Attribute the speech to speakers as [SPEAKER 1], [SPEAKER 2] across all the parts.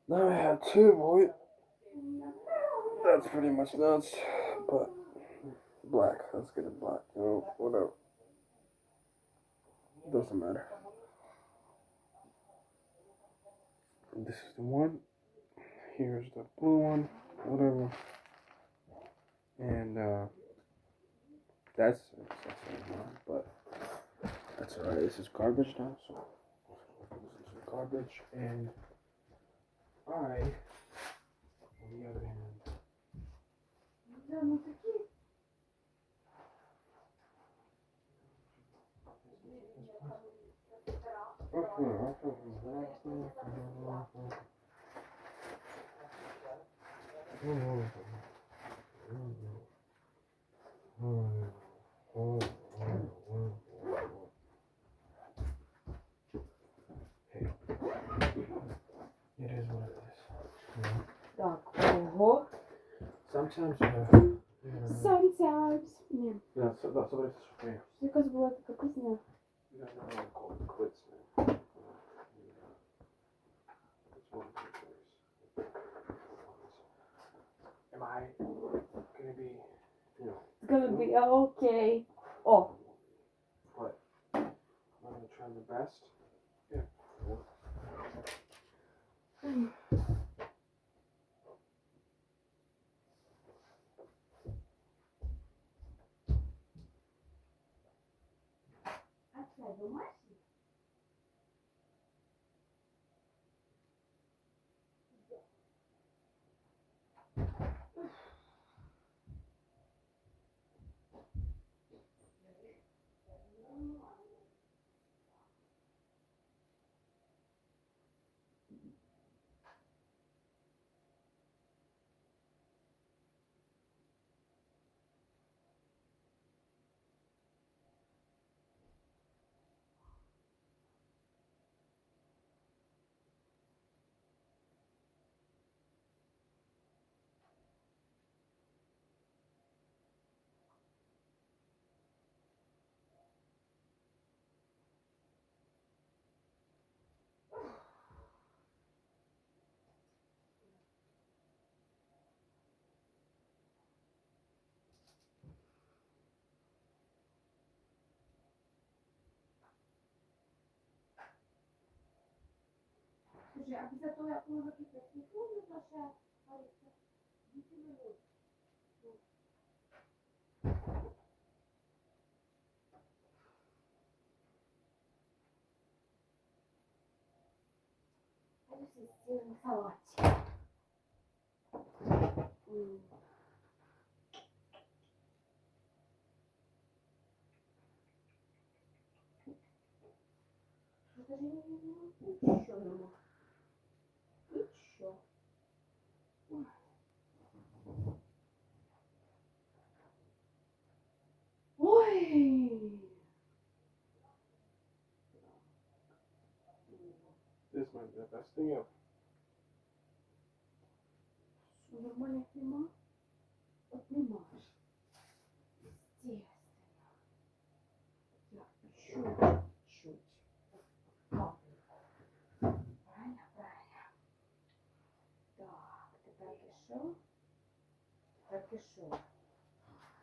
[SPEAKER 1] Now I have two, boy. That's pretty much nuts. But black. Let's get it black. You know, whatever. Doesn't matter. This is the one. Here's the blue one. Whatever. And that's but that's alright. This is garbage now, so this is garbage. And I, on the other hand, it is what it is.
[SPEAKER 2] Так, ого.
[SPEAKER 1] Sometimes
[SPEAKER 2] Sometimes. Ні.
[SPEAKER 1] That's what it's for you.
[SPEAKER 2] Якась була така пісня.
[SPEAKER 1] You guys know what I call it quits, man. It's one of the choice. Am I gonna be, you know?
[SPEAKER 2] It's gonna be okay. О.
[SPEAKER 1] What? Am I gonna try my best? Yeah.
[SPEAKER 2] Слушай, а після того, як ми записали секунду, то ще париться 10 минут. А я все сделаю салатик. Даже не знаю, что нема. Ничего. Ой.
[SPEAKER 1] This might be the best thing ever.
[SPEAKER 2] Нормальных нема? Вот нема. Естественно. Я чуть-чуть. Правильно, правильно. Так, тепер пішов. Тепер пішов.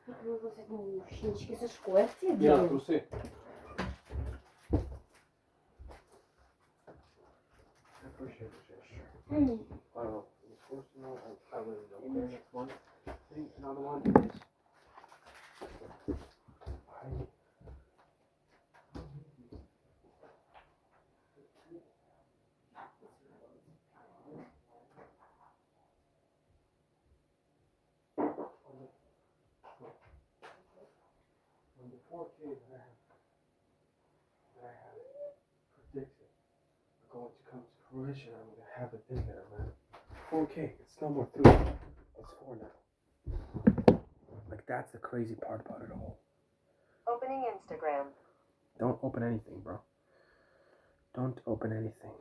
[SPEAKER 2] Тут вивозять наушнички зі школи. Як ці
[SPEAKER 1] Yeah,
[SPEAKER 2] діли?
[SPEAKER 1] труси. I appreciate the gesture. I don't know. It's supposed to know. I really don't care. That's one thing. Another one is. When the 4K that I have predicted are going to come to fruition, I'm going to have a thing there, man. 4K. It's no more 3. It's 4 now. Like, that's the crazy part about it all.
[SPEAKER 3] Opening Instagram.
[SPEAKER 1] Don't open anything, bro. Don't open anything.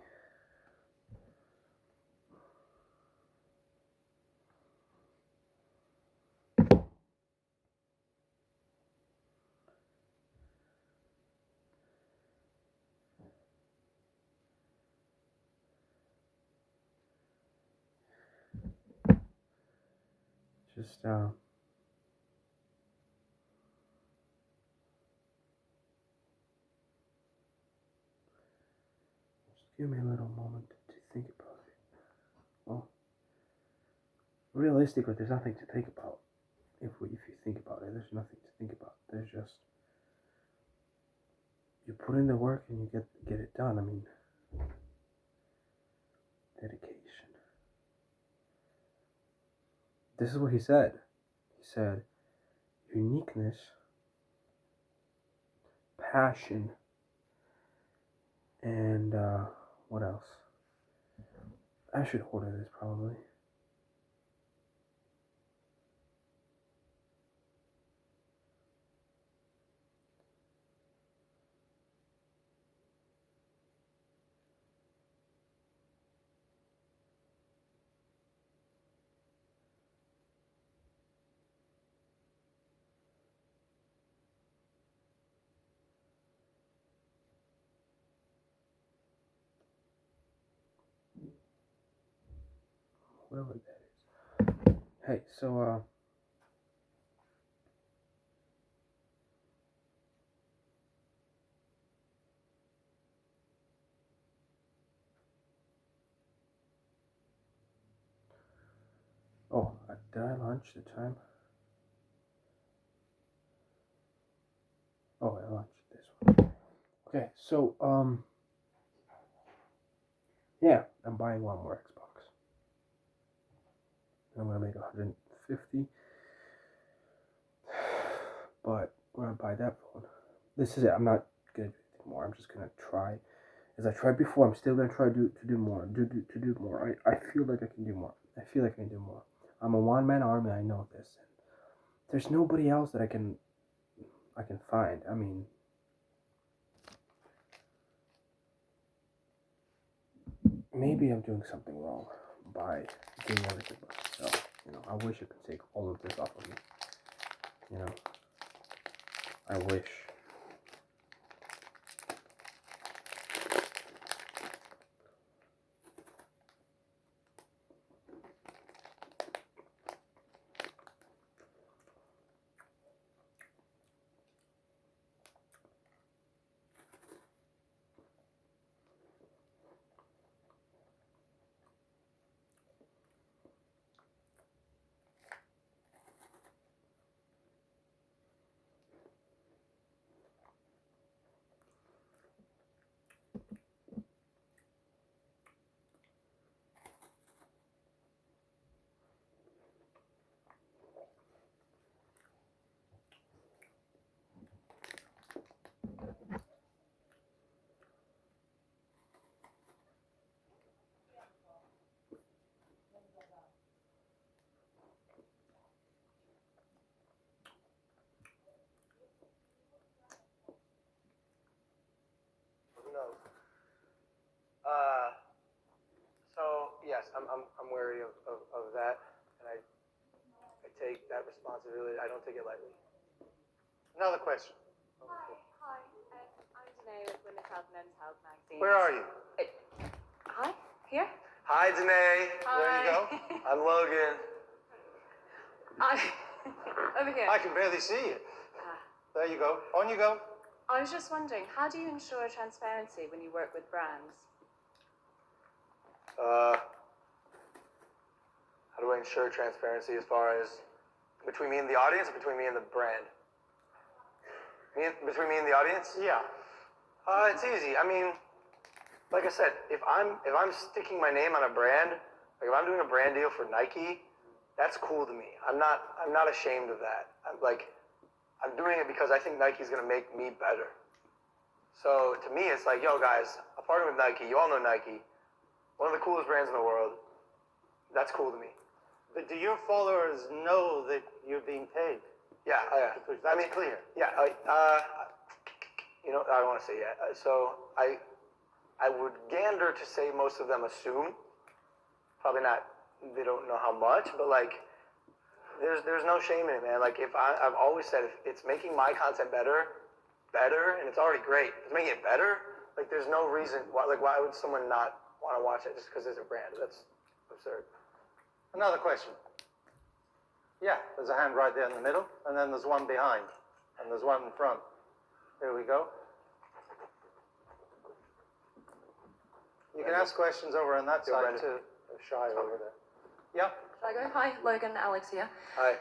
[SPEAKER 1] Just give me a little moment to think about it. Well, realistically, there's nothing to think about. If you think about it, there's nothing to think about. There's just you put in the work and you get it done. I mean, dedication. This is what he said. He said, uniqueness, passion, and what else? I should order this probably. Whatever that is. Hey, so oh, did I launch the time? Oh, I launched this one. Okay, so yeah, I'm buying one more Xbox. I'm gonna make 150, but I'm gonna buy that phone. This is it. I'm not gonna do anything more. I'm just gonna try. As I tried before, I'm still gonna try to do more. To do more. I feel like I can do more. I feel like I can do more. I'm a one-man army. I know this. There's nobody else that I can find. I mean, maybe I'm doing something wrong by doing everything by myself. You know, I wish I could take all of this off of me. You know, I wish.
[SPEAKER 4] knows? So yes, I'm wary of that, and I take that responsibility. I don't take it lightly. Another question.
[SPEAKER 3] Hi. I'm Danae with Women's Health and Men's Health magazine.
[SPEAKER 4] Where are you?
[SPEAKER 3] Hi, here?
[SPEAKER 4] Hi, Danae.
[SPEAKER 3] Hi.
[SPEAKER 4] There you go. I'm Logan.
[SPEAKER 3] Over here.
[SPEAKER 4] I can barely see you. There you go. On you go.
[SPEAKER 3] I was just wondering, how do you ensure transparency when you work with brands?
[SPEAKER 4] How do I ensure transparency as far as between me and the audience, or between me and the brand? Between me and the audience? Yeah. It's easy. I mean, like I said, if I'm sticking my name on a brand, like if I'm doing a brand deal for Nike, that's cool to me. I'm not ashamed of that. I'm doing it because I think Nike's gonna make me better. So to me, it's like, yo guys, I'm partnering with Nike. You all know Nike, one of the coolest brands in the world. That's cool to me.
[SPEAKER 5] But do your followers know that you're being paid?
[SPEAKER 4] Yeah,
[SPEAKER 5] That's clear.
[SPEAKER 4] Yeah, you know, I don't want to say yet. So I would gander to say most of them assume. Probably not. They don't know how much, but like, there's no shame in it, man. Like I've always said, if it's making my content better, and it's already great. If it's making it better. Like there's no reason why would someone not want to watch it just because it's a brand? That's absurd.
[SPEAKER 5] Another question. Yeah, there's a hand right there in the middle, and then there's one behind, and there's one in front. Here we go. You can ask questions over on that
[SPEAKER 4] Yo,
[SPEAKER 5] side
[SPEAKER 4] Brandon.
[SPEAKER 5] too. They're shy over there. Yeah.
[SPEAKER 6] Shall I go? Hi, Logan, Alex here.
[SPEAKER 4] Hi.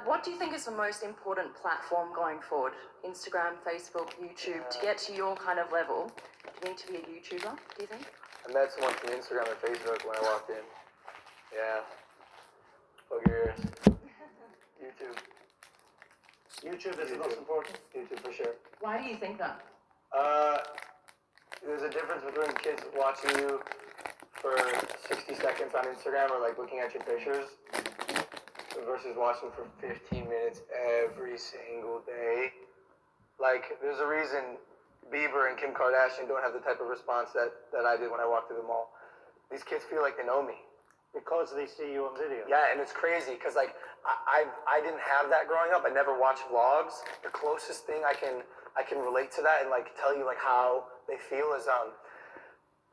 [SPEAKER 6] What do you think is the most important platform going forward? Instagram, Facebook, YouTube, to get to your kind of level? Do you need to be a YouTuber, do you think?
[SPEAKER 4] I met someone from Instagram and Facebook when I walked in. Yeah. Plug your ears. YouTube.
[SPEAKER 5] YouTube is the most important.
[SPEAKER 4] YouTube for sure.
[SPEAKER 6] Why do you think that?
[SPEAKER 4] There's a difference between kids watching you for 60 seconds on Instagram or like looking at your pictures versus watching for 15 minutes every single day. Like, there's a reason Bieber and Kim Kardashian don't have the type of response that I did when I walked through the mall. These kids feel like they know me.
[SPEAKER 5] Because they see you on video.
[SPEAKER 4] Yeah, and it's crazy because like I didn't have that growing up. I never watched vlogs. The closest thing I can relate to that and like tell you like how they feel is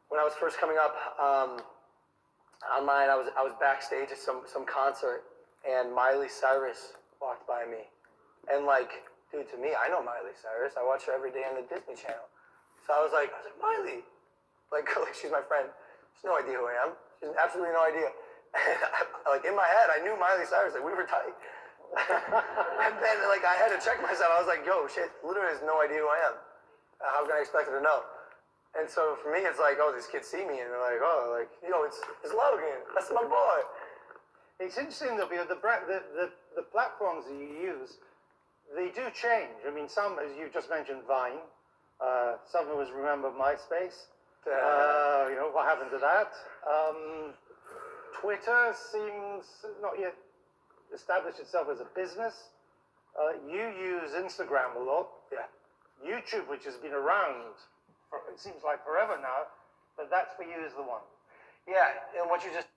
[SPEAKER 4] when I was first coming up online, I was backstage at some concert and Miley Cyrus walked by me, and like, dude, to me, I know Miley Cyrus. I watch her every day on the Disney Channel. So I was like Miley, like she's my friend. She has no idea who I am. She has absolutely no idea. Like in my head, I knew Miley Cyrus. Like we were tight. And then like I had to check myself. I was like, yo, shit, literally has no idea who I am. How can I expect her to know? And so for me, it's like, oh, these kids see me and they're like, oh, like, yo, it's Logan. That's my boy.
[SPEAKER 5] It's interesting though, because the platforms that you use, they do change. I mean, some, as you just mentioned, Vine. Some of us remember MySpace. You know, what happened to that? Twitter seems not yet established itself as a business. You use Instagram a lot.
[SPEAKER 4] Yeah.
[SPEAKER 5] YouTube, which has been around for, it seems like forever now, but that's for you is the one.
[SPEAKER 4] Yeah, and what you just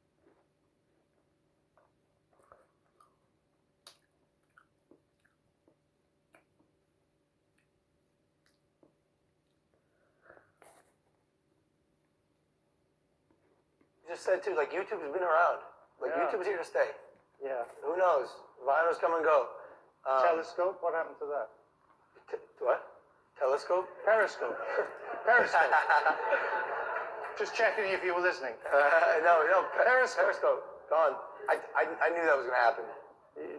[SPEAKER 4] said too, like YouTube has been around. Like
[SPEAKER 5] Yeah.
[SPEAKER 4] YouTube's here to stay.
[SPEAKER 5] Yeah.
[SPEAKER 4] Who knows? Vinyls come and go.
[SPEAKER 5] Telescope, what happened to that?
[SPEAKER 4] What? Telescope?
[SPEAKER 5] Periscope. Periscope. Just checking if you were listening.
[SPEAKER 4] No.
[SPEAKER 5] Periscope.
[SPEAKER 4] Gone. I knew that was gonna happen.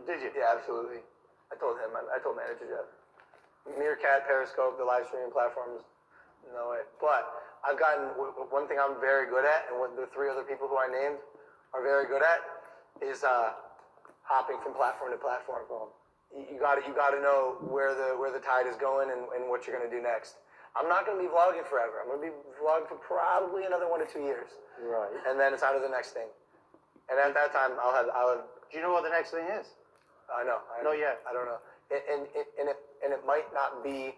[SPEAKER 5] Did you?
[SPEAKER 4] Yeah, absolutely. I told him. I told manager Jeff. Meerkat, Periscope, the live streaming platforms. No way. But I've gotten one thing I'm very good at, and what the three other people who I named are very good at, is hopping from platform to platform. You gotta know where the tide is going and what you're gonna do next. I'm not gonna be vlogging forever. I'm gonna be vlogging for probably another 1 to 2 years,
[SPEAKER 5] Right.
[SPEAKER 4] and then it's on to the next thing. And at that time, I'll have.
[SPEAKER 5] Do you know what the next thing is?
[SPEAKER 4] I know.
[SPEAKER 5] Not yet.
[SPEAKER 4] I don't know. And it might not be.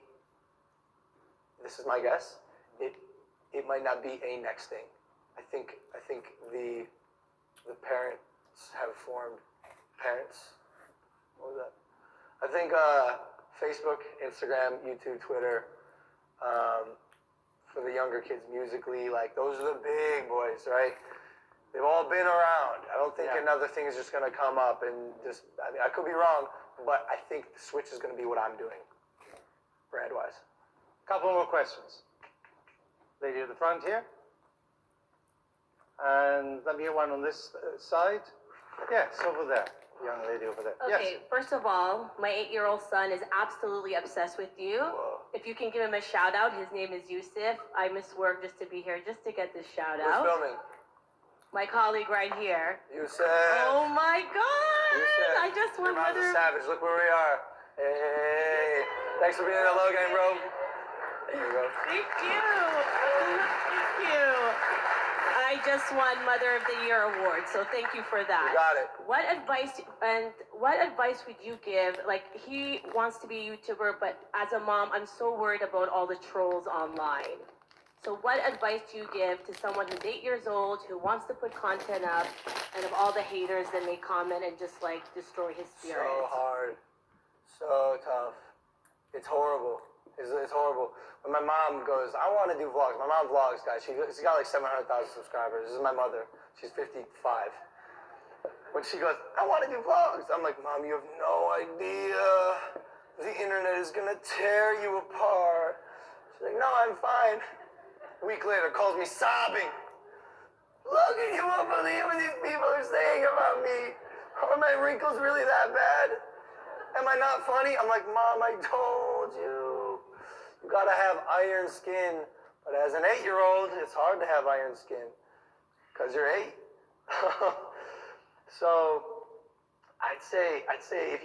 [SPEAKER 4] This is my guess. It might not be a next thing. I think the parents have formed. Parents. What was that? I think Facebook, Instagram, YouTube, Twitter. For the younger kids, musically, like those are the big boys, right? They've all been around. I don't think another thing is just gonna come up and just. I mean, I could be wrong, but I think the switch is gonna be what I'm doing, brand-wise.
[SPEAKER 5] Couple more questions. Lady at the front here. And let me get one on this side. Yes, over there. Young lady over there.
[SPEAKER 2] Okay,
[SPEAKER 5] Yes.
[SPEAKER 2] first of all, my 8-year-old son is absolutely obsessed with you.
[SPEAKER 4] Whoa.
[SPEAKER 2] If you can give him a shout out, his name is Yusuf. I missed work just to be here, just to get this shout
[SPEAKER 4] Who's
[SPEAKER 2] out.
[SPEAKER 4] filming?
[SPEAKER 2] My colleague right here.
[SPEAKER 4] You said.
[SPEAKER 2] Oh my God!
[SPEAKER 4] You said.
[SPEAKER 2] I just
[SPEAKER 4] Your
[SPEAKER 2] want
[SPEAKER 4] mom's a
[SPEAKER 2] mother.
[SPEAKER 4] savage. Look where we are. Hey. Thanks for being in the Logan, bro. There you go.
[SPEAKER 2] Thank you. Thank you. I just won Mother of the Year award, so thank you for that.
[SPEAKER 4] You got it.
[SPEAKER 2] What advice would you give? Like, he wants to be a YouTuber, but as a mom, I'm so worried about all the trolls online. So what advice do you give to someone who's 8 years old, who wants to put content up, and of all the haters that may comment and just like destroy his spirit?
[SPEAKER 4] So hard. So tough. It's horrible. It's horrible. When my mom goes, I want to do vlogs. My mom vlogs, guys. She's got like 700,000 subscribers. This is my mother. She's 55. when she goes, I want to do vlogs. I'm like, Mom, you have no idea. The internet is gonna tear you apart. She's like, no, I'm fine. A week later, calls me sobbing. Look at you, won't believe what these people are saying about me. Are my wrinkles really that bad? Am I not funny? I'm like, Mom, I told you. You gotta have iron skin. But as an 8-year-old, it's hard to have iron skin. Because you're 8. So, I'd say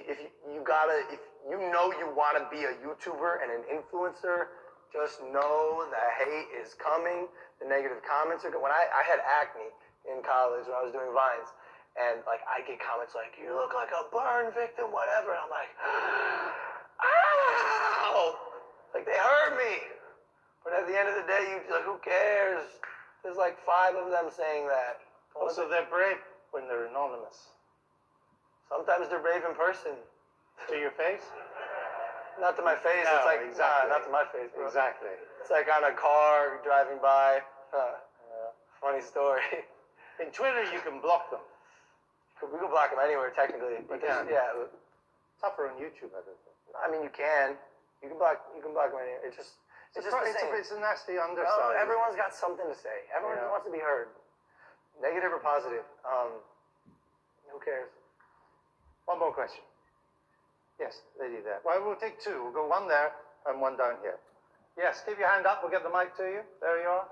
[SPEAKER 4] if you know you want to be a YouTuber and an influencer, just know the hate is coming. The negative comments are when I had acne in college when I was doing Vines, and like I get comments like, you look like a burn victim, whatever, and I'm like, ow! Like they hurt me. But at the end of the day, you like, who cares? There's like 5 of them saying that.
[SPEAKER 5] Also, they're brave when they're anonymous.
[SPEAKER 4] Sometimes they're brave in person.
[SPEAKER 5] To your face?
[SPEAKER 4] Not to my face.
[SPEAKER 5] No,
[SPEAKER 4] it's like,
[SPEAKER 5] exactly.
[SPEAKER 4] not to my face, bro.
[SPEAKER 5] Exactly.
[SPEAKER 4] It's like on a car driving by. Funny story.
[SPEAKER 5] In Twitter, you can block them.
[SPEAKER 4] We can block them anywhere, technically. But yeah.
[SPEAKER 5] Tougher on YouTube, I don't think.
[SPEAKER 4] I mean, you can. You can block them anywhere. It's just the same.
[SPEAKER 5] It's a nasty underside.
[SPEAKER 4] No, everyone's got something to say. Everyone wants to be heard. Negative or positive. Who cares?
[SPEAKER 5] One more question. Yes, lady there. Well, we'll take 2. We'll go 1 there and 1 down here. Yes, keep your hand up. We'll get the mic to you. There you are.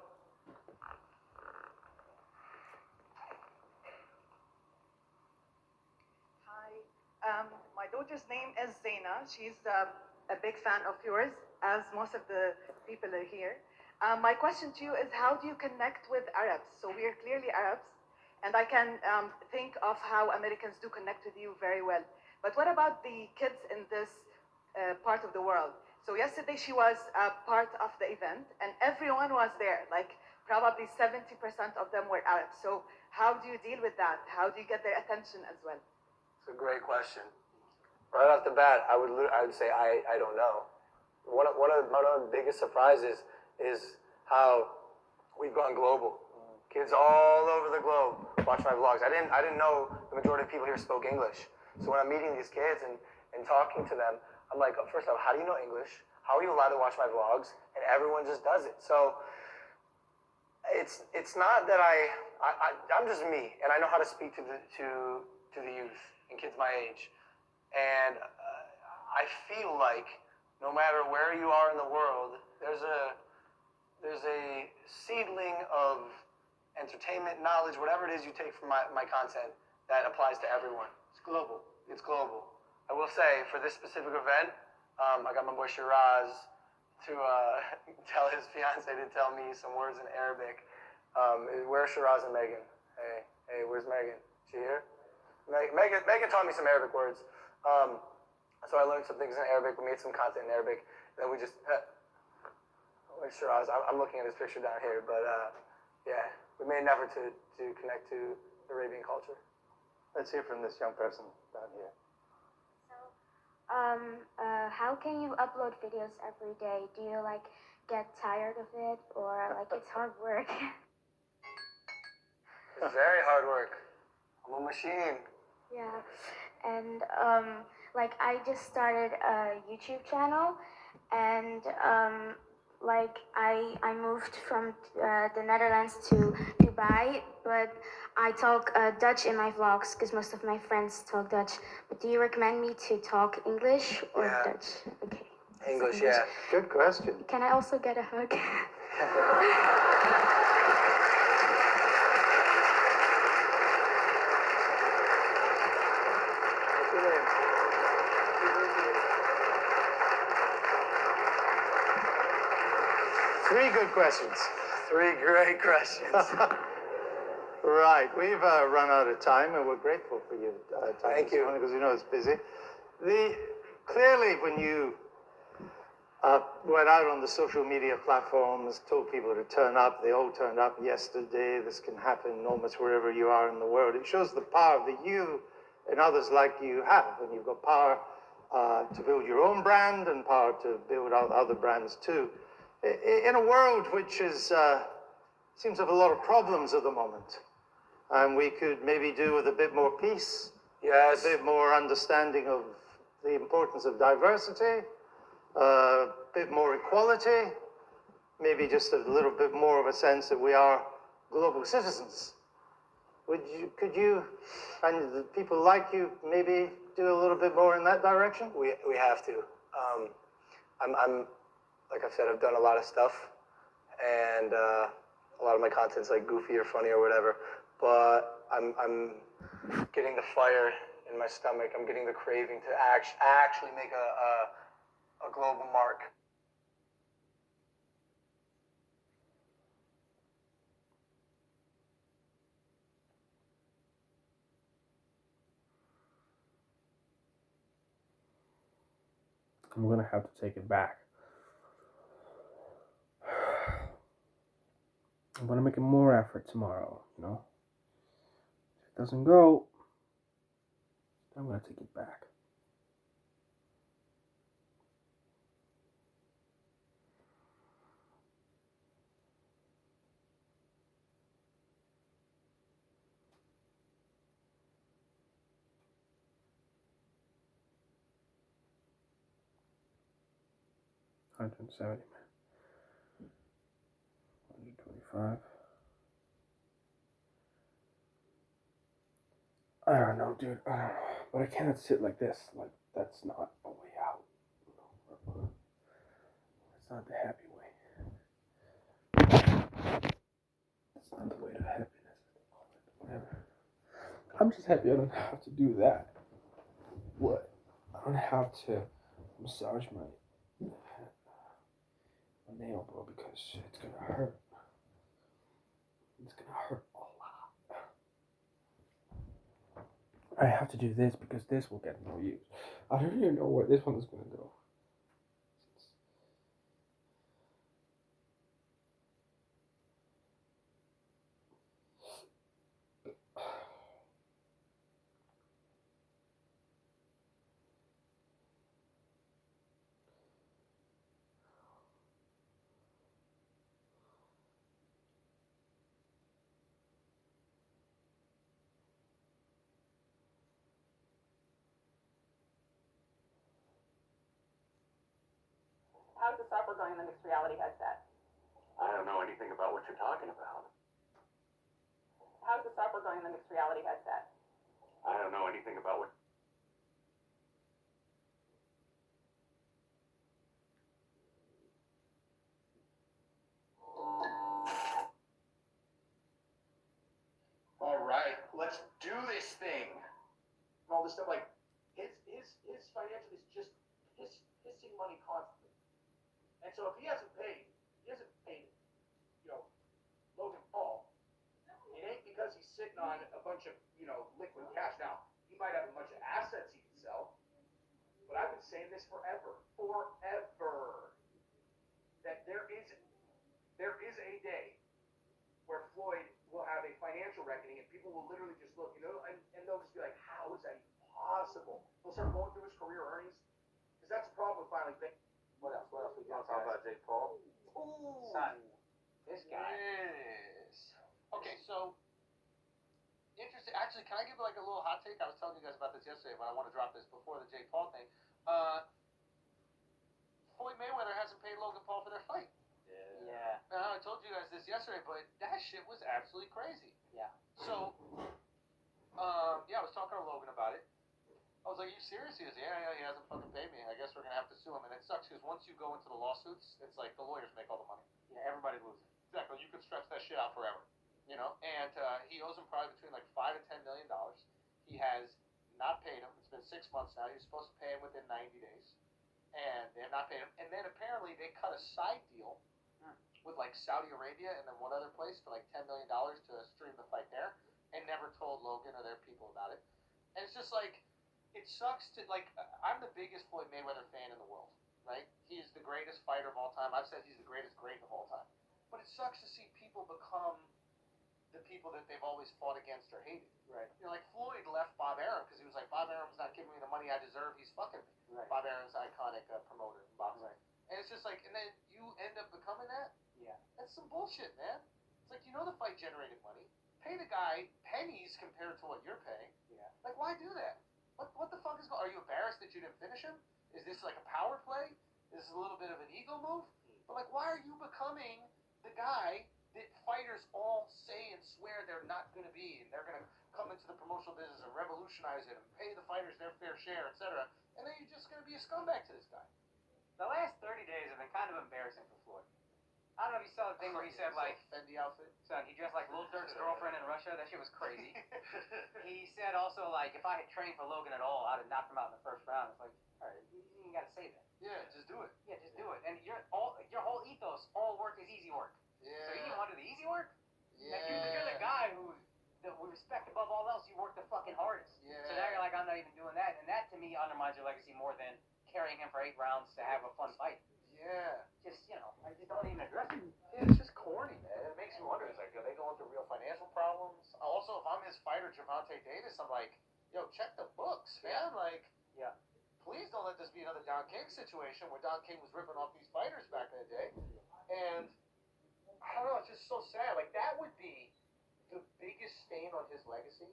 [SPEAKER 7] Hi. My daughter's name is Zaina. She's a big fan of yours, as most of the people are here. My question to you is, how do you connect with Arabs? So we are clearly Arabs, and I can think of how Americans do connect with you very well. But what about the kids in this part of the world? So yesterday she was a part of the event, and everyone was there. Like probably 70% of them were Arabs. So how do you deal with that? How do you get their attention as well?
[SPEAKER 4] It's a great question. Right off the bat, I would say I don't know. One of the biggest surprises is how we've gone global. Kids all over the globe watch my vlogs. I didn't know the majority of people here spoke English. So when I'm meeting these kids and talking to them, I'm like, first off, how do you know English? How are you allowed to watch my vlogs? And everyone just does it. So it's not that I'm just me, and I know how to speak to the youth and kids my age. And I feel like no matter where you are in the world, there's a seedling of entertainment, knowledge, whatever it is you take from my content that applies to everyone.
[SPEAKER 5] It's global.
[SPEAKER 4] It's global. I will say, for this specific event, I got my boy Shiraz to tell his fiance to tell me some words in Arabic. Where's Shiraz and Megan? Hey, where's Megan? She here? Megan taught me some Arabic words. So I learned some things in Arabic. We made some content in Arabic. Then we just, where's Shiraz? I'm looking at his picture down here, but yeah, we made an effort to connect to Arabian culture.
[SPEAKER 5] Let's hear from this young person down here.
[SPEAKER 8] How can you upload videos every day? Do you like get tired of it, or like it's hard work?
[SPEAKER 4] It's very hard work. I'm a machine.
[SPEAKER 8] Yeah, and like I just started a YouTube channel, and like I moved from the Netherlands to Dubai, but I talk Dutch in my vlogs because most of my friends talk Dutch. But do you recommend me to talk English or Dutch? Okay.
[SPEAKER 4] English, yeah.
[SPEAKER 5] Good question.
[SPEAKER 8] Can I also get a hug?
[SPEAKER 5] Three good questions.
[SPEAKER 4] 3 great questions.
[SPEAKER 5] Right, we've run out of time, and we're grateful for your time.
[SPEAKER 4] Thank you.
[SPEAKER 5] Because you know it's busy. Clearly, when you went out on the social media platforms, told people to turn up, they all turned up yesterday. This can happen almost wherever you are in the world. It shows the power that you and others like you have, and you've got power to build your own brand and power to build out other brands too. In a world which is seems to have a lot of problems at the moment, and we could maybe do with a bit more peace,
[SPEAKER 4] Yes.
[SPEAKER 5] a bit more understanding of the importance of diversity, a bit more equality, maybe just a little bit more of a sense that we are global citizens. Could you, and the people like you, maybe do a little bit more in that direction?
[SPEAKER 4] We have to. I'm like I've said, I've done a lot of stuff, and a lot of my content's like goofy or funny or whatever. But I'm getting the fire in my stomach. I'm getting the craving to actually make a global mark.
[SPEAKER 1] I'm gonna have to take it back. I'm gonna make more effort tomorrow, you know? If it doesn't go, I'm gonna take it back. $170, man. 125. I don't know, dude. I don't know. But I cannot sit like this. Like, that's not a way out. It's not the happy way. It's not the way to happiness. Whatever. I'm just happy I don't have to do that. What? I don't have to massage my nail, bro, because it's gonna hurt. It's gonna hurt a lot. I have to do this because this will get more use. I don't even know where this one is gonna go.
[SPEAKER 2] How's the software going in the mixed reality headset?
[SPEAKER 9] I don't know anything about what you're talking about.
[SPEAKER 2] How's the software going in the mixed reality headset?
[SPEAKER 9] I don't know anything about what. All right, let's do this thing. And all this stuff, like his financial is just pissing money constantly. And so if he hasn't paid, you know, Logan Paul. It ain't because he's sitting on a bunch of, liquid cash. Now, he might have a bunch of assets he can sell, but I've been saying this forever, that there is a day where Floyd will have a financial reckoning and people will literally just look, and they'll just be like, how is that even possible? They'll start going through his career earnings, because that's the problem with filing things. What else we got?
[SPEAKER 10] Talk about Jake Paul.
[SPEAKER 9] Ooh,
[SPEAKER 10] Son.
[SPEAKER 9] this guy.
[SPEAKER 10] Yes. Okay, so interesting. Actually, can I give like a little hot take? I was telling you guys about this yesterday, but I want to drop this before the Jake Paul thing. Floyd Mayweather hasn't paid Logan Paul for their fight.
[SPEAKER 9] Yeah.
[SPEAKER 10] Now, I told you guys this yesterday, but that shit was absolutely crazy.
[SPEAKER 9] Yeah.
[SPEAKER 10] So, I was talking to Logan about it. I was like, "Are you serious?" He goes, "Yeah, he hasn't fucking paid me. I guess we're gonna have to sue him." And it sucks because once you go into the lawsuits, it's like the lawyers make all the money.
[SPEAKER 9] Yeah, everybody loses.
[SPEAKER 10] Exactly. You could stretch that shit out forever, And he owes him probably between like $5 to $10 million. He has not paid him. It's been 6 months now. He was supposed to pay him within 90 days, and they have not paid him. And then apparently they cut a side deal with like Saudi Arabia and then one other place for like $10 million to stream the fight there, and never told Logan or their people about it. And it's just like, it sucks to like. I'm the biggest Floyd Mayweather fan in the world, right? He's the greatest fighter of all time. I've said he's the greatest great of all time. But it sucks to see people become the people that they've always fought against or hated.
[SPEAKER 9] Right.
[SPEAKER 10] Like Floyd left Bob Arum because he was like, Bob Arum's not giving me the money I deserve. He's fucking me.
[SPEAKER 9] Right.
[SPEAKER 10] Bob Arum's iconic promoter in boxing.
[SPEAKER 9] Right.
[SPEAKER 10] And it's just like, and then you end up becoming that.
[SPEAKER 9] Yeah.
[SPEAKER 10] That's some bullshit, man. It's like, the fight generated money. pay the guy pennies compared to what you're paying.
[SPEAKER 11] Yeah.
[SPEAKER 10] Like, why do that? What the fuck is going? Are you embarrassed that you didn't finish him? Is this like a power play? Is this a little bit of an ego move? But like, why are you becoming the guy that fighters all say and swear they're not going to be, and they're going to come into the promotional business and revolutionize it and pay the fighters their fair share, etc. And then you're just going to be a scumbag to this guy.
[SPEAKER 11] The last 30 days have been kind of embarrassing for Floyd. I don't know if you saw the thing where he said, like,
[SPEAKER 10] Fendi outfit.
[SPEAKER 11] son, he dressed like Lil Durk's girlfriend in Russia. That shit was crazy. He said also, like, if I had trained for Logan at all, I'd have knocked him out in the first round. It's like, all right, you ain't got to say that.
[SPEAKER 10] Yeah, just do it.
[SPEAKER 11] Yeah, just do it. And your whole ethos, all work is easy work.
[SPEAKER 10] Yeah.
[SPEAKER 11] So you didn't want to do the easy work?
[SPEAKER 10] Yeah.
[SPEAKER 11] Like, you're the guy that we respect above all else. You work the fucking hardest.
[SPEAKER 10] Yeah.
[SPEAKER 11] So now you're like, I'm not even doing that. And that, to me, undermines your legacy more than carrying him for 8 rounds to have a fun fight.
[SPEAKER 10] Yeah.
[SPEAKER 11] Just, I just don't even address it.
[SPEAKER 10] Yeah, it's just corny, man. It makes me wonder, it's like, are they going through real financial problems? Also, if I'm his fighter, Gervonta Davis, I'm like, yo, check the books, man. Like,
[SPEAKER 11] Yeah.
[SPEAKER 10] please don't let this be another Don King situation where Don King was ripping off these fighters back in the day. And I don't know, it's just so sad. Like, that would be the biggest stain on his legacy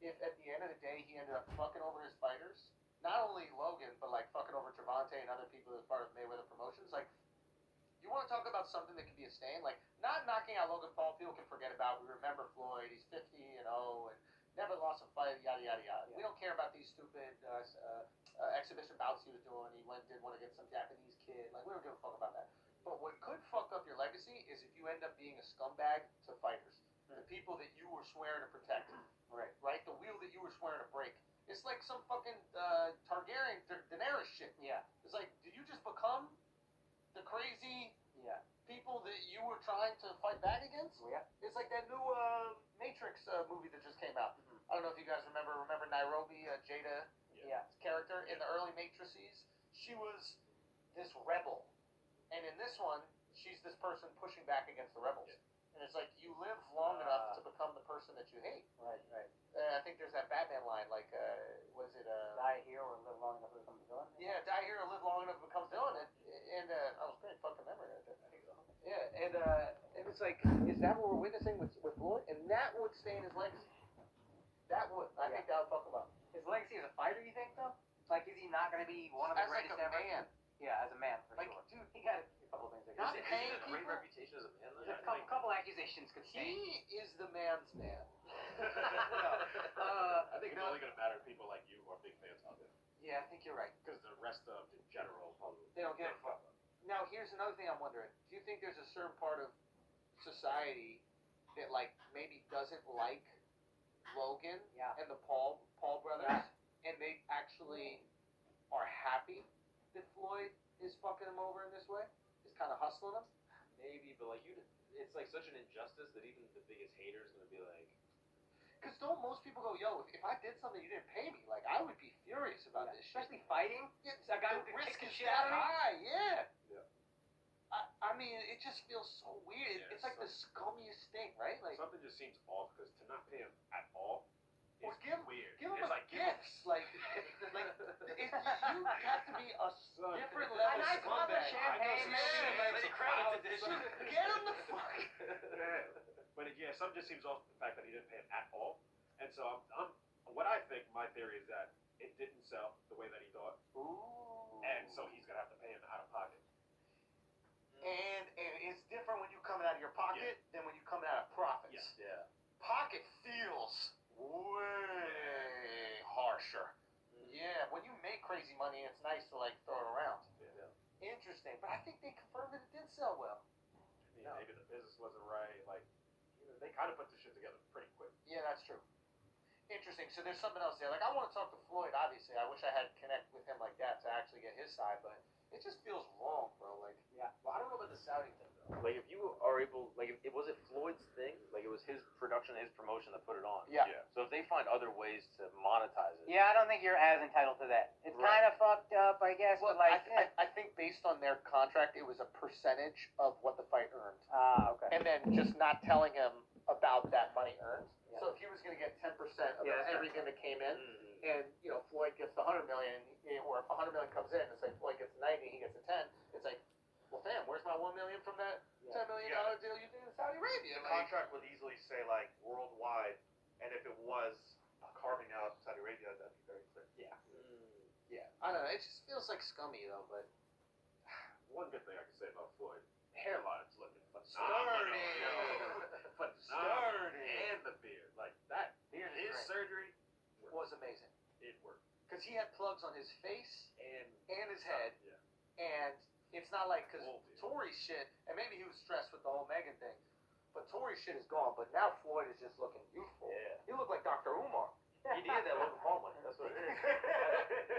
[SPEAKER 10] if at the end of the day he ended up fucking over his fighters. Not only Logan, but like fucking over Gervonta and other people as part of Mayweather Promotions. Like, you want to talk about something that can be a stain? Like, not knocking out Logan Paul, people can forget about. We remember Floyd, he's 50-0 and never lost a fight, yada, yada, yada. We don't care about these stupid exhibition bouts he was doing. He did one against some Japanese kid. Like, we don't give a fuck about that. But what could fuck up your legacy is if you end up being a scumbag to fighters. The people that you were swearing to protect. Right? The wheel that you were swearing to break. It's like some fucking Targaryen, Daenerys shit.
[SPEAKER 11] Yeah.
[SPEAKER 10] It's like, did you just become the crazy people that you were trying to fight back against?
[SPEAKER 11] Yeah.
[SPEAKER 10] It's like that new Matrix movie that just came out. I don't know if you guys remember Nairobi, Jada's character in the early Matrices. She was this rebel. And in this one, she's this person pushing back against the rebels. And it's like, you live long enough to become the person that you hate.
[SPEAKER 11] Right.
[SPEAKER 10] I think there's that Batman line, like, was it...
[SPEAKER 11] Die here or live long enough to become a villain?
[SPEAKER 10] Yeah, die here or live long enough to become a villain. And I was great fucking memory right there. I think so. Yeah, and it's like, is that what we're witnessing with Floyd? And that would stain his legacy. That would. I think that would fuck him up.
[SPEAKER 11] His legacy as a fighter, you think, though? Like, is he not going to be one of the
[SPEAKER 10] As like
[SPEAKER 11] greatest
[SPEAKER 10] a
[SPEAKER 11] ever?
[SPEAKER 10] man.
[SPEAKER 11] Yeah, as a man, for
[SPEAKER 10] Like,
[SPEAKER 11] sure.
[SPEAKER 10] dude,
[SPEAKER 11] He got a couple things.
[SPEAKER 10] not
[SPEAKER 11] Like,
[SPEAKER 10] paying
[SPEAKER 12] Is it a great
[SPEAKER 10] people?
[SPEAKER 12] reputation as a man?
[SPEAKER 11] a couple accusations could stand.
[SPEAKER 10] He is the man's man.
[SPEAKER 12] I think it's only going to matter to people like you who are big fans of it.
[SPEAKER 10] Yeah, I think you're right.
[SPEAKER 12] Because the rest of the general public,
[SPEAKER 10] They don't give a fuck. Now, here's another thing I'm wondering. Do you think there's a certain part of society that, like, maybe doesn't like Logan and the Paul brothers, and they actually are happy that Floyd is fucking him over in this way? Is kind of hustling him?
[SPEAKER 12] maybe, but like it's like such an injustice that even the biggest hater is going to be like.
[SPEAKER 10] Because don't most people go, yo, if I did something you didn't pay me, like, I would be furious about this shit.
[SPEAKER 11] Especially fighting.
[SPEAKER 10] Yeah,
[SPEAKER 11] That guy
[SPEAKER 10] the
[SPEAKER 11] who could
[SPEAKER 10] risk
[SPEAKER 11] kick the
[SPEAKER 10] is
[SPEAKER 11] shit
[SPEAKER 10] that
[SPEAKER 11] out of me.
[SPEAKER 10] high, yeah.
[SPEAKER 12] Yeah.
[SPEAKER 10] I mean, it just feels so weird.
[SPEAKER 12] Yeah,
[SPEAKER 10] it's like the scummiest thing, right? Like,
[SPEAKER 12] Something just seems off because to not pay him at all
[SPEAKER 10] or
[SPEAKER 12] is
[SPEAKER 10] give
[SPEAKER 12] weird.
[SPEAKER 10] him
[SPEAKER 12] It's
[SPEAKER 10] a
[SPEAKER 12] like give him
[SPEAKER 10] gifts. Like, if you have to be a different
[SPEAKER 11] A
[SPEAKER 10] level
[SPEAKER 11] nice bottle of
[SPEAKER 10] scumbag.
[SPEAKER 11] champagne,
[SPEAKER 12] Limited credit edition.
[SPEAKER 10] Get him the fuck.
[SPEAKER 12] But yeah, something just seems off the fact that he didn't pay him at all. And so what I think, my theory is that it didn't sell the way that he thought.
[SPEAKER 10] Ooh.
[SPEAKER 12] And so he's going to have to pay him out of pocket.
[SPEAKER 10] And it's different when you coming out of your pocket than when you coming out of profits.
[SPEAKER 12] Yeah.
[SPEAKER 10] Pocket feels way harsher. Yeah, when you make crazy money, it's nice to like throw it around.
[SPEAKER 12] Yeah.
[SPEAKER 10] Interesting, but I think they confirmed that it did sell well.
[SPEAKER 12] Maybe the business wasn't right. Like, they kind of put this shit together pretty quick.
[SPEAKER 10] Yeah, that's true. Interesting. So there's something else there. Like, I want to talk to Floyd, obviously. I wish I had connected with him like that to actually get his side, but it just feels wrong, bro. Like,
[SPEAKER 12] Well, I don't know about the Saudi thing, though.
[SPEAKER 13] Like, if you are able, like, if was it Floyd's thing? Like, it was his production, his promotion that put it on.
[SPEAKER 10] Yeah.
[SPEAKER 13] So if they find other ways to monetize it.
[SPEAKER 11] Yeah, I don't think you're as entitled to that. It's
[SPEAKER 13] Right.
[SPEAKER 11] kind of fucked up, I guess.
[SPEAKER 10] well,
[SPEAKER 11] but like,
[SPEAKER 10] I think based on their contract, it was a percentage of what the fight earned.
[SPEAKER 11] okay.
[SPEAKER 10] And then just not telling him about that money earned.
[SPEAKER 11] Yeah.
[SPEAKER 10] So if he was going to get 10% of
[SPEAKER 11] Yeah, that's
[SPEAKER 10] everything that came in, and Floyd gets the 100 million, or if 100 million comes in, it's like Floyd gets 90, he gets a 10. It's like, well, fam, where's my 1 million from that $10 million deal you did in Saudi Arabia?
[SPEAKER 12] The
[SPEAKER 10] Like,
[SPEAKER 12] contract would easily say, like, worldwide
[SPEAKER 10] I don't know. It just feels like scummy though. But
[SPEAKER 12] One good thing I can say about Floyd, hairline's looking
[SPEAKER 10] sturdy,
[SPEAKER 12] sturdy, and the beard, like that.
[SPEAKER 10] Beard is
[SPEAKER 12] His
[SPEAKER 10] great.
[SPEAKER 12] surgery
[SPEAKER 10] was amazing
[SPEAKER 12] it worked.
[SPEAKER 10] because he had plugs on his face
[SPEAKER 12] And
[SPEAKER 10] his head,
[SPEAKER 12] yeah,
[SPEAKER 10] and it's not like because
[SPEAKER 12] Old dude.
[SPEAKER 10] Tory's shit, and maybe he was stressed with the whole Megan thing, but Tory's shit is gone. But now Floyd is just looking youthful.
[SPEAKER 13] Yeah.
[SPEAKER 10] He looked like Dr. Umar.
[SPEAKER 13] He needed that look moment. That's what it is.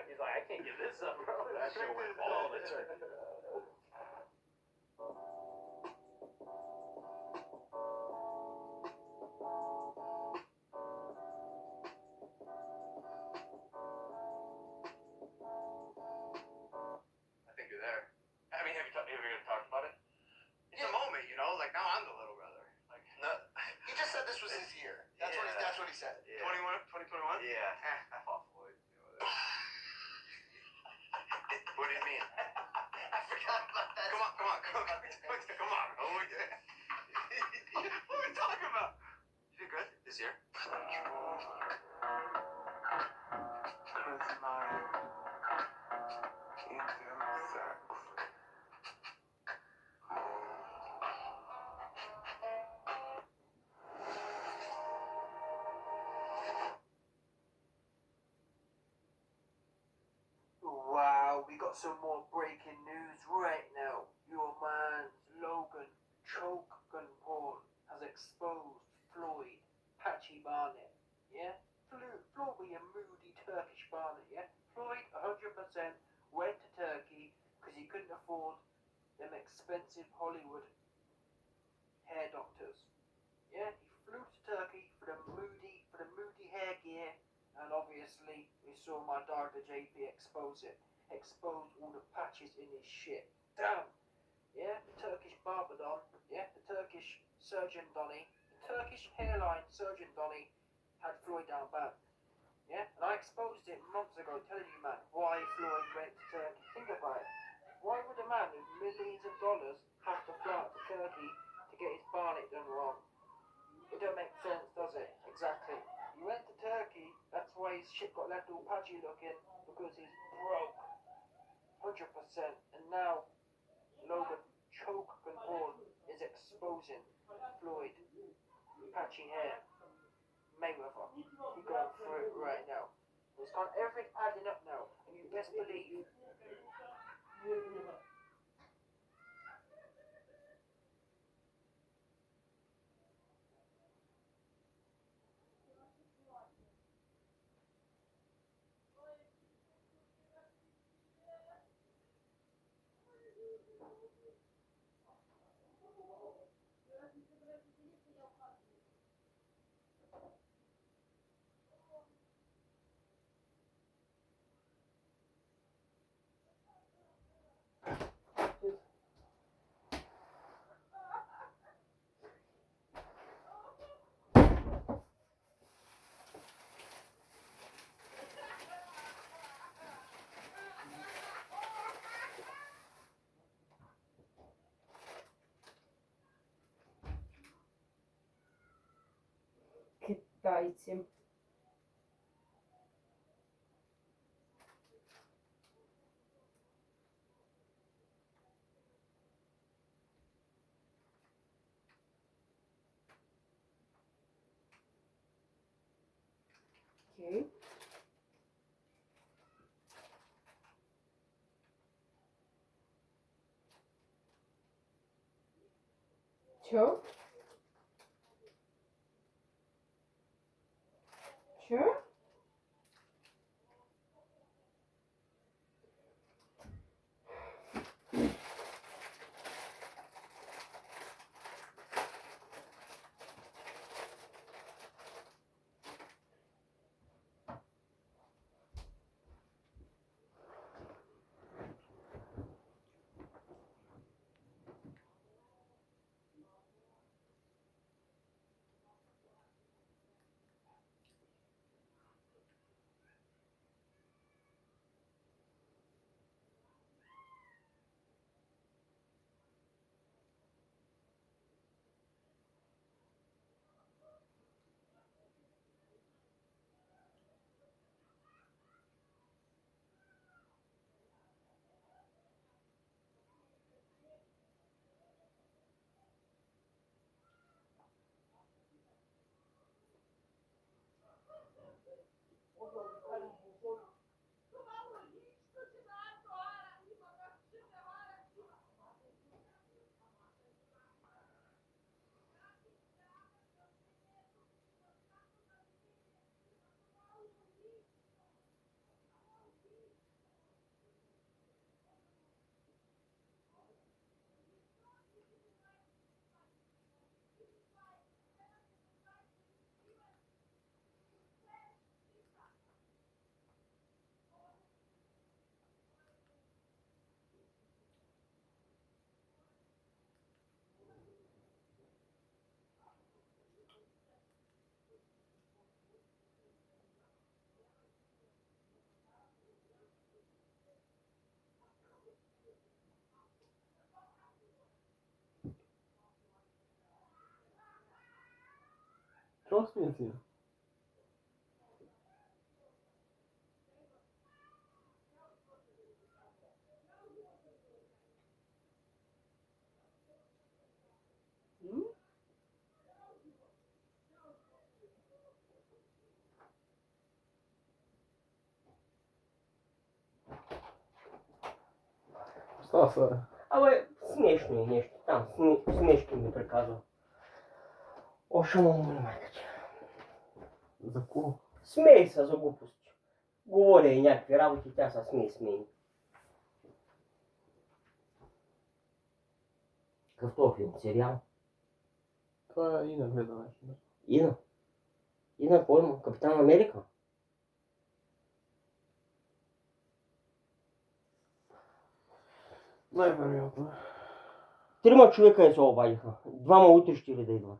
[SPEAKER 13] He's like, I can't give this up, bro.
[SPEAKER 12] that shit went all the turkey.
[SPEAKER 4] I think you're there. I mean, have you ever talked about it? It's a moment, you know. Like now, I'm the little brother. Like no,
[SPEAKER 9] He just said this was his year. That's what
[SPEAKER 4] Yeah.
[SPEAKER 9] that's what he said.
[SPEAKER 4] Yeah.
[SPEAKER 9] 2021.
[SPEAKER 4] Yeah. I fought Floyd. What do you mean?
[SPEAKER 9] I forgot about that.
[SPEAKER 4] Come on. Come on. Oh, yeah. What are we talking about? You did good this year.
[SPEAKER 14] Wow, we got some more breaking news right now. Your man's Logan choke gun porn has exposed Floyd Patchy Barnett. Yeah? Floyd be a moody Turkish Barnett, yeah? Floyd 100% went to Turkey because he couldn't afford them expensive Hollywood hair doctors. Yeah? He flew to Turkey for the moody hair gear, and obviously we saw my daughter JP expose it. Expose all the patches in his shit. Damn! Yeah, the Turkish Barbadon, yeah, the Turkish surgeon Donny, the Turkish hairline surgeon Donny had Floyd down bad. Yeah, and I exposed it months ago, telling you, man, why Floyd went to Turkey. Think about it. Why would a man with millions of dollars have to fly out to Turkey to get his barnet done wrong? It don't make sense, does it? Exactly. He went to Turkey, that's why his shit got left all patchy looking, because he's broke. 100%. And now, Logan choke and porn is exposing Floyd. Patchy hair. Mayweather. You're going through it right now. It's got everything adding up now, and you best believe.
[SPEAKER 15] Китайці. Окей. Чо? Чо?
[SPEAKER 1] Що сміється? Стаса,
[SPEAKER 16] Але смішно, ніж там смішки не приказував. О, що мому не мати?
[SPEAKER 1] за кого?
[SPEAKER 16] Смейся за глупость. Говори някакви работи, тя са смей. Какъв това филм? Сериал?
[SPEAKER 1] Това Ина гледа нещо.
[SPEAKER 16] Ина? Ина кой има? Капитан Америка?
[SPEAKER 1] Най-вероятно.
[SPEAKER 16] Трима човека не се обадиха. Двама утре ще ли да идват.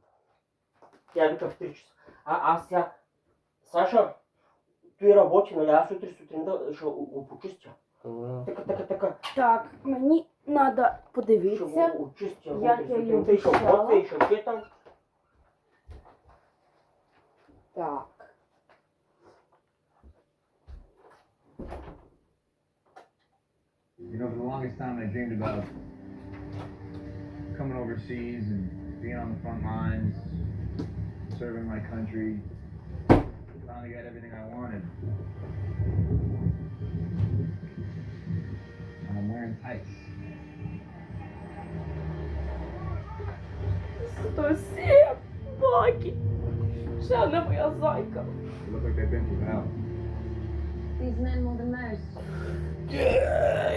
[SPEAKER 16] Тя вика в 3 часа. Аз сега... Саша, той работи, нали? Аз утре сутринта ще го почистя. Така.
[SPEAKER 15] Так, мені надо
[SPEAKER 16] Ще
[SPEAKER 15] подивитися.
[SPEAKER 16] го очистя.
[SPEAKER 15] як
[SPEAKER 16] Утре
[SPEAKER 15] я її
[SPEAKER 16] сутринта і ще
[SPEAKER 15] обіцяла.
[SPEAKER 16] готвя, і ще четам.
[SPEAKER 15] Так.
[SPEAKER 17] You know, for the longest time, I dreamed about coming overseas and being on the front lines, serving my country. Finally got everything I wanted. And I'm wearing tights.
[SPEAKER 15] Стосі, Бакі. Ще одна моя зайка.
[SPEAKER 17] They look like they've been through hell.
[SPEAKER 18] These men want the most.
[SPEAKER 16] Yeah.